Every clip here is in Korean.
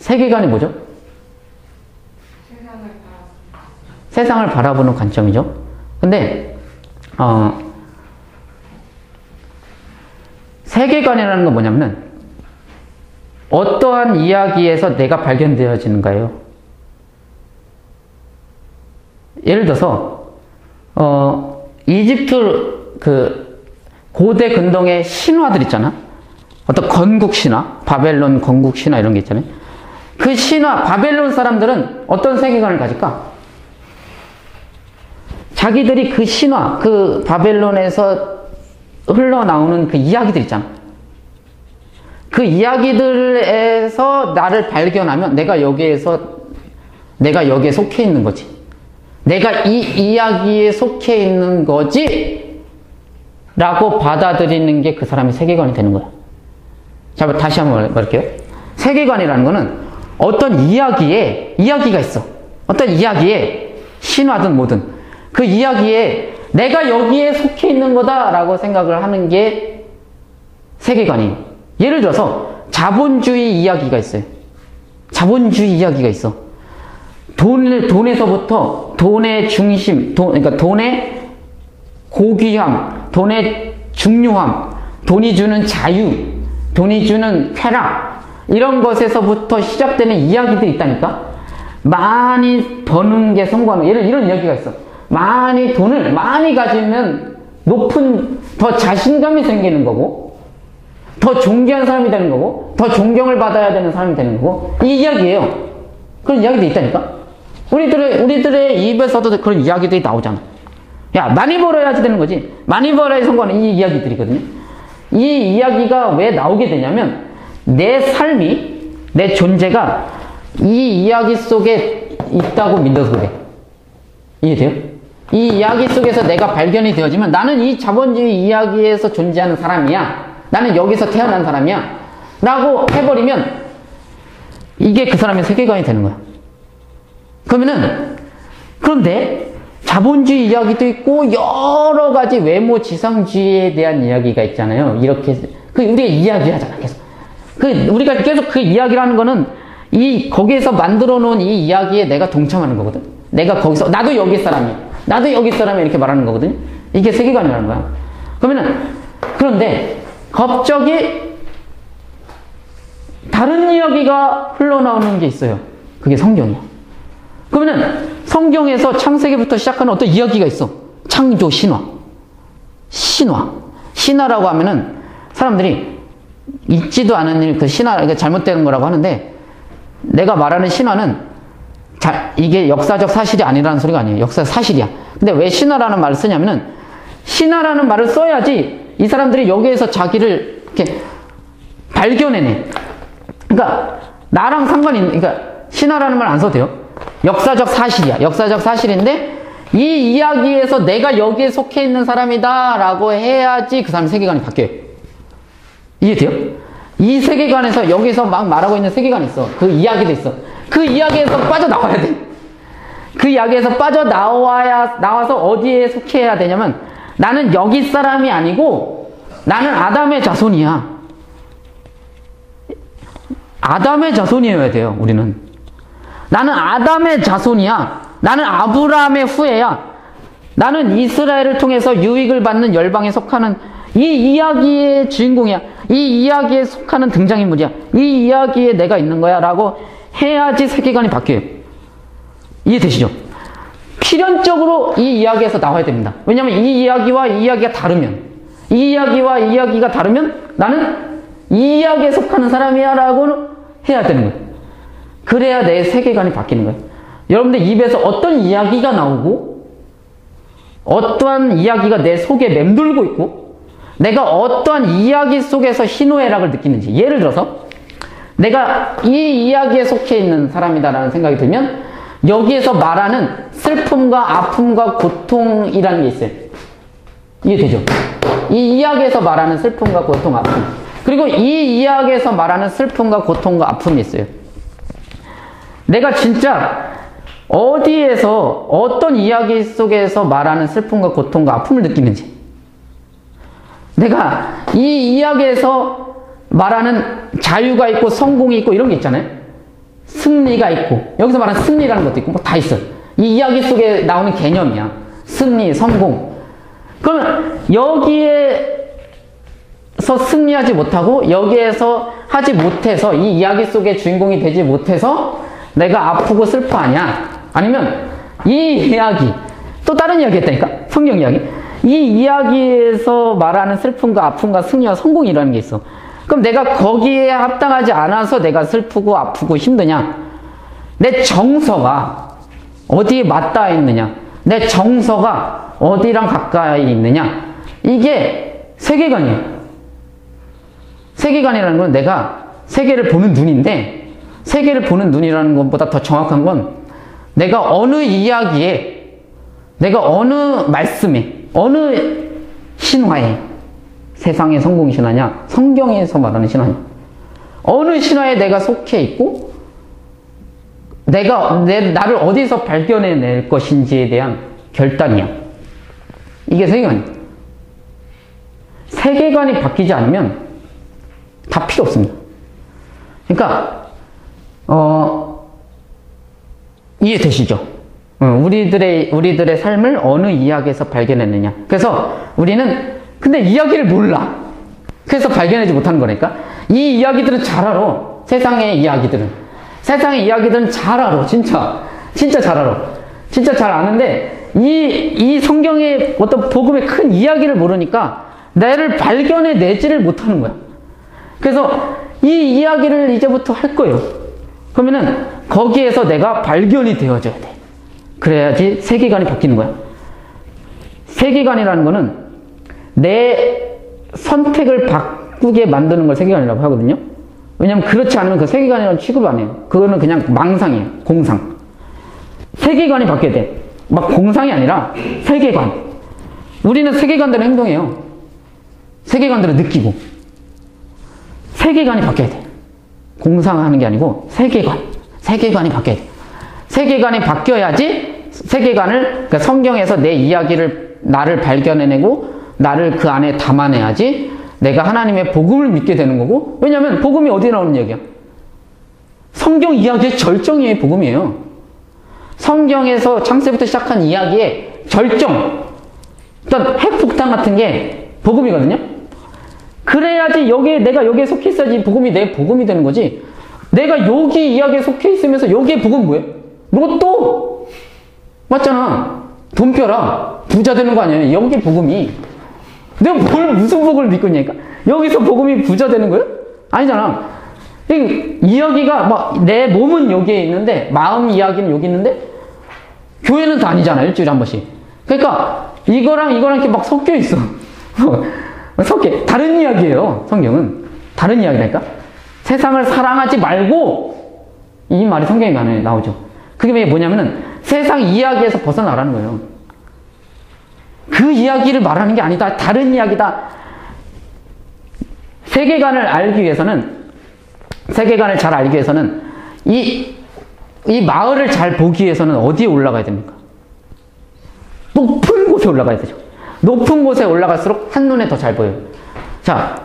세계관이 뭐죠? 세상을 바라보는 관점이죠. 근데 세계관이라는 건 뭐냐면은 어떠한 이야기에서 내가 발견되어지는가요? 예를 들어서 이집트 그 고대 근동의 신화들 있잖아. 어떤 건국 신화, 바벨론 건국 신화 이런 게 있잖아요. 그 신화, 바벨론 사람들은 어떤 세계관을 가질까? 자기들이 그 신화, 그 바벨론에서 흘러나오는 그 이야기들 있잖아. 그 이야기들에서 나를 발견하면 내가 여기에 속해 있는 거지. 내가 이 이야기에 속해 있는 거지 라고 받아들이는 게 그 사람의 세계관이 되는 거야. 자, 다시 한번 말할게요. 세계관이라는 거는 어떤 이야기가 있어. 어떤 이야기에 신화든 뭐든 그 이야기에 내가 여기에 속해 있는 거다라고 생각을 하는 게 세계관이에요. 예를 들어서 자본주의 이야기가 있어요. 자본주의 이야기가 있어. 돈에서부터 돈의 중심, 그러니까 돈의 고귀함, 돈의 중요함, 돈이 주는 자유, 돈이 주는 쾌락, 이런 것에서부터 시작되는 이야기들이 있다니까? 많이 버는 게 성공하는, 이런 이야기가 있어. 돈을 많이 가지면 더 자신감이 생기는 거고, 더 존귀한 사람이 되는 거고, 더 존경을 받아야 되는 사람이 되는 거고, 이 이야기예요. 그런 이야기들이 있다니까? 우리들의 입에서도 그런 이야기들이 나오잖아. 야, 많이 벌어야지 되는 거지. 많이 벌어야 성공하는 이 이야기들이거든요. 이 이야기가 왜 나오게 되냐면, 내 삶이, 내 존재가 이 이야기 속에 있다고 믿어서 그래. 이해돼요? 이 이야기 속에서 내가 발견이 되어지면 나는 이 자본주의 이야기에서 존재하는 사람이야. 나는 여기서 태어난 사람이야. 라고 해버리면 이게 그 사람의 세계관이 되는 거야. 그런데 자본주의 이야기도 있고 여러 가지 외모 지상주의에 대한 이야기가 있잖아요. 이렇게 우리가 이야기하잖아. 계속. 우리가 계속 그 이야기를 하는 거는 거기에서 만들어 놓은 이 이야기에 내가 동참하는 거거든. 내가 거기서 나도 여기 사람이야. 나도 여기 사람이야. 이렇게 말하는 거거든요. 이게 세계관이라는 거야. 그런데 갑자기 다른 이야기가 흘러나오는 게 있어요. 그게 성경이야. 성경에서 창세기부터 시작하는 어떤 이야기가 있어. 창조 신화라고 하면은 사람들이 있지도 않은 일, 그 신화, 이게 잘못되는 거라고 하는데, 내가 말하는 신화는 이게 역사적 사실이 아니라는 소리가 아니에요. 역사적 사실이야. 근데 왜 신화라는 말을 쓰냐면은, 신화라는 말을 써야지 이 사람들이 여기에서 자기를 이렇게 발견해내. 그러니까 나랑 상관이 있는, 그러니까 신화라는 말 안 써도 돼요. 역사적 사실이야. 역사적 사실인데 이 이야기에서 내가 여기에 속해 있는 사람이다 라고 해야지 그 사람 세계관이 바뀌어요. 이해돼요? 이 세계관에서 여기서 막 말하고 있는 세계관이 있어. 그 이야기도 있어. 그 이야기에서 빠져나와야 돼. 그 이야기에서 나와서 어디에 속해야 되냐면, 나는 여기 사람이 아니고 나는 아담의 자손이야. 아담의 자손이어야 돼요. 우리는. 나는 아담의 자손이야. 나는 아브라함의 후예야. 나는 이스라엘을 통해서 유익을 받는 열방에 속하는 이 이야기의 주인공이야. 이 이야기에 속하는 등장인물이야. 이 이야기에 내가 있는 거야 라고 해야지 세계관이 바뀌어요. 이해되시죠? 필연적으로 이 이야기에서 나와야 됩니다. 왜냐하면 이 이야기와 이 이야기가 다르면, 이 이야기와 이 이야기가 다르면 나는 이 이야기에 속하는 사람이야 라고 해야 되는 거예요. 그래야 내 세계관이 바뀌는 거예요. 여러분들 입에서 어떤 이야기가 나오고 어떠한 이야기가 내 속에 맴돌고 있고 내가 어떠한 이야기 속에서 희노애락을 느끼는지, 예를 들어서 내가 이 이야기에 속해 있는 사람이다라는 생각이 들면 여기에서 말하는 슬픔과 아픔과 고통이라는 게 있어요. 이해되죠? 이 이야기에서 말하는 슬픔과 고통, 아픔, 그리고 이 이야기에서 말하는 슬픔과 고통과 아픔이 있어요. 내가 진짜 어디에서 어떤 이야기 속에서 말하는 슬픔과 고통과 아픔을 느끼는지, 내가 이 이야기에서 말하는 자유가 있고 성공이 있고 이런 게 있잖아요. 승리가 있고, 여기서 말하는 승리라는 것도 있고, 뭐 다 있어요. 이 이야기 속에 나오는 개념이야. 승리, 성공. 그러면 여기에서 승리하지 못하고, 여기에서 하지 못해서, 이 이야기 속의 주인공이 되지 못해서 내가 아프고 슬퍼하냐? 아니면 이 이야기, 또 다른 이야기 했다니까? 성경 이야기. 이 이야기에서 말하는 슬픔과 아픔과 승리와 성공이라는 게 있어. 그럼 내가 거기에 합당하지 않아서 내가 슬프고 아프고 힘드냐? 내 정서가 어디에 맞닿아 있느냐? 내 정서가 어디랑 가까이 있느냐? 이게 세계관이에요. 세계관이라는 건 내가 세계를 보는 눈인데, 세계를 보는 눈이라는 것보다 더 정확한 건 내가 어느 이야기에, 내가 어느 말씀에, 어느 신화에 세상의 성공 신화냐, 성경에서 말하는 신화냐, 어느 신화에 내가 속해 있고 나를 어디서 발견해낼 것인지에 대한 결단이야. 이게 세계관이야. 세계관이 바뀌지 않으면 다 필요 없습니다. 그러니까 이해되시죠? 우리들의 삶을 어느 이야기에서 발견했느냐. 그래서 우리는 근데 이야기를 몰라. 그래서 발견하지 못하는 거니까. 이 이야기들은 잘 알아. 세상의 이야기들은 잘 알아. 진짜 잘 알아. 진짜 잘 아는데 이 성경의 어떤 복음의 큰 이야기를 모르니까 나를 발견해내지를 못하는 거야. 그래서 이 이야기를 이제부터 할 거예요. 그러면은 거기에서 내가 발견이 되어져야 돼. 그래야지 세계관이 바뀌는 거야. 세계관이라는 거는 내 선택을 바꾸게 만드는 걸 세계관이라고 하거든요. 왜냐면 그렇지 않으면 그 세계관이라는 취급을 안 해요. 그거는 그냥 망상이에요. 공상. 세계관이 바뀌어야 돼. 막 공상이 아니라 세계관. 우리는 세계관대로 행동해요. 세계관대로 느끼고. 세계관이 바뀌어야 돼. 공상하는 게 아니고 세계관이 바뀌어야 돼. 세계관이 바뀌어야지 그러니까 성경에서 내 이야기를, 나를 발견해내고 나를 그 안에 담아내야지 내가 하나님의 복음을 믿게 되는 거고. 왜냐면 복음이 어디에 나오는 얘기야? 성경 이야기의 절정이 복음이에요. 성경에서 창세부터 시작한 이야기의 절정, 일단 핵폭탄 같은 게 복음이거든요. 그래야지 내가 여기에 속해 있어야지 복음이 내 복음이 되는 거지. 내가 여기 이야기에 속해 있으면서 여기에 복음 뭐예요? 로또! 맞잖아. 돈 펴라. 부자 되는 거 아니에요? 여기 복음이. 내가 무슨 복음을 믿고 있냐니까? 여기서 복음이 부자 되는 거예요? 아니잖아. 이야기가 막 내 몸은 여기에 있는데 마음 이야기는 여기 있는데 교회는 다니잖아. 일주일에 한 번씩. 그러니까 이거랑 이렇게 막 섞여 있어. 다른 이야기예요. 성경은 다른 이야기라니까. 세상을 사랑하지 말고, 이 말이 성경에 나오죠. 그게 뭐냐면은 세상 이야기에서 벗어나라는 거예요. 그 이야기를 말하는 게 아니다. 다른 이야기다. 세계관을 잘 알기 위해서는 이 마을을 잘 보기 위해서는 어디에 올라가야 됩니까? 높은 곳에 올라가야 되죠. 높은 곳에 올라갈수록 한눈에 더 잘 보여요. 자,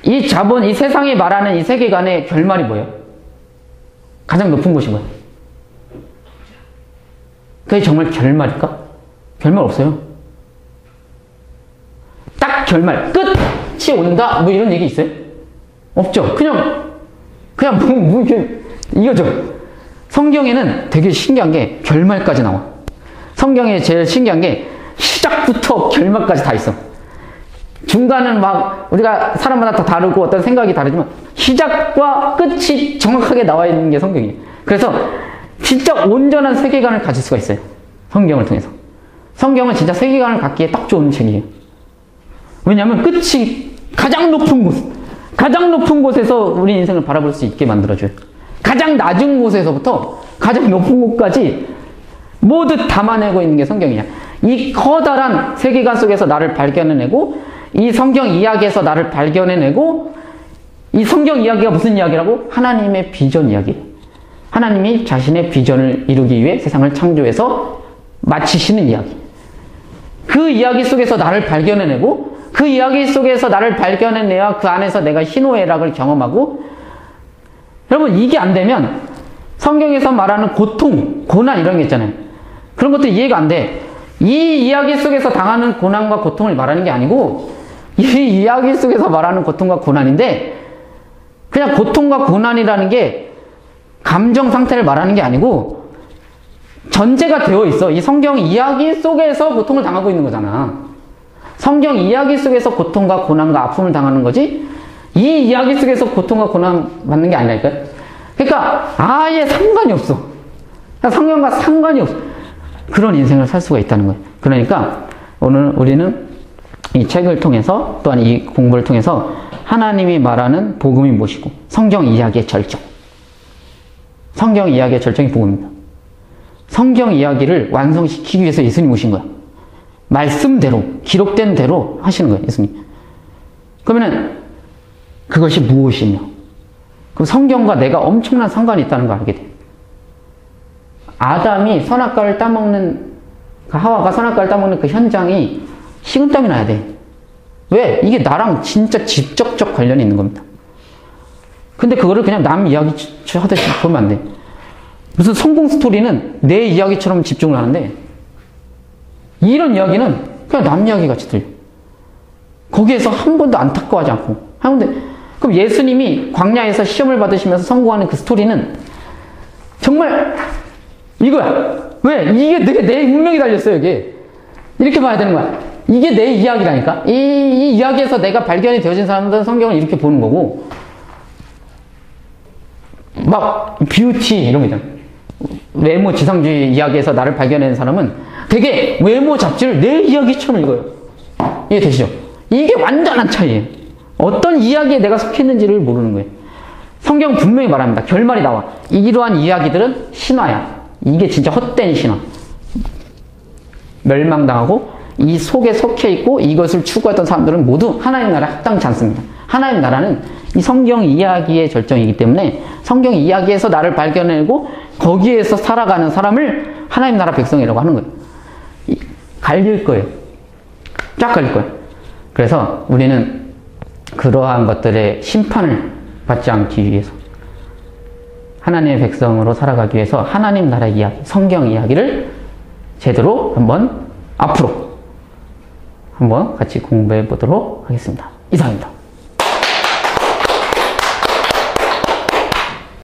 이 세상이 말하는 이 세계관의 결말이 뭐예요? 가장 높은 곳이 뭐예요? 그게 정말 결말일까? 결말 없어요. 딱 결말, 끝이 온다? 뭐 이런 얘기 있어요? 없죠. 그냥 이거죠. 성경에는 되게 신기한 게 결말까지 나와. 성경에 제일 신기한 게 시작부터 결말까지 다 있어. 중간은 막 우리가 사람마다 다 다르고 어떤 생각이 다르지만 시작과 끝이 정확하게 나와 있는 게 성경이에요. 그래서 진짜 온전한 세계관을 가질 수가 있어요. 성경을 통해서. 성경은 진짜 세계관을 갖기에 딱 좋은 책이에요. 왜냐하면 끝이 가장 높은 곳에서 우리 인생을 바라볼 수 있게 만들어줘요. 가장 낮은 곳에서부터 가장 높은 곳까지 모두 담아내고 있는 게 성경이야. 이 커다란 세계관 속에서 나를 발견해내고, 이 성경 이야기에서 나를 발견해내고, 이 성경 이야기가 무슨 이야기라고? 하나님의 비전 이야기. 하나님이 자신의 비전을 이루기 위해 세상을 창조해서 마치시는 이야기. 그 이야기 속에서 나를 발견해내고, 그 이야기 속에서 나를 발견해내야 그 안에서 내가 희노애락을 경험하고, 여러분, 이게 안 되면 성경에서 말하는 고통, 고난 이런 게 있잖아요. 그런 것도 이해가 안 돼. 이 이야기 속에서 당하는 고난과 고통을 말하는 게 아니고 이 이야기 속에서 말하는 고통과 고난인데, 그냥 고통과 고난이라는 게 감정 상태를 말하는 게 아니고 전제가 되어 있어. 이 성경 이야기 속에서 고통을 당하고 있는 거잖아. 성경 이야기 속에서 고통과 고난과 아픔을 당하는 거지, 이 이야기 속에서 고통과 고난 받는 게 아니라니까. 그러니까 아예 상관이 없어. 성경과 상관이 없어. 그런 인생을 살 수가 있다는 거예요. 그러니까 오늘 우리는 이 책을 통해서, 또한 이 공부를 통해서 하나님이 말하는 복음이 무엇이고, 성경 이야기의 절정. 성경 이야기의 절정이 복음입니다. 성경 이야기를 완성시키기 위해서 예수님이 오신 거야. 말씀대로, 기록된 대로 하시는 거예요, 예수님. 그러면은 그것이 무엇이며, 그럼 성경과 내가 엄청난 상관이 있다는 걸 알게 돼. 아담이 선악과를 따먹는, 하와가 선악과를 따먹는 그 현장이 식은땀이 나야 돼. 왜? 이게 나랑 진짜 직접적 관련이 있는 겁니다. 근데 그거를 그냥 남 이야기 하듯이 보면 안 돼. 무슨 성공 스토리는 내 이야기처럼 집중을 하는데, 이런 이야기는 그냥 남 이야기 같이 들려. 거기에서 한 번도 안타까워하지 않고. 그럼 예수님이 광야에서 시험을 받으시면서 성공하는 그 스토리는 정말 이거야. 왜? 이게 내 운명이 달렸어요, 이게. 이렇게 봐야 되는 거야. 이게 내 이야기라니까. 이 이야기에서 내가 발견이 되어진 사람들은 성경을 이렇게 보는 거고, 막 뷰티 이런 거 있잖아. 외모 지상주의 이야기에서 나를 발견하는 사람은 되게 외모 잡지를 내 이야기처럼 읽어요. 이해되시죠? 이게 완전한 차이예요. 어떤 이야기에 내가 속했는지를 모르는 거예요. 성경은 분명히 말합니다. 결말이 나와. 이러한 이야기들은 신화야. 이게 진짜 헛된 신화. 멸망당하고 이 속에 속해 있고 이것을 추구했던 사람들은 모두 하나님 나라에 합당치 않습니다. 하나님 나라는 이 성경 이야기의 절정이기 때문에 성경 이야기에서 나를 발견해내고 거기에서 살아가는 사람을 하나님 나라 백성이라고 하는 거예요. 갈릴 거예요. 쫙 갈릴 거예요. 그래서 우리는 그러한 것들의 심판을 받지 않기 위해서, 하나님의 백성으로 살아가기 위해서 하나님 나라 이야기, 성경 이야기를 제대로 앞으로 한번 같이 공부해 보도록 하겠습니다. 이상입니다.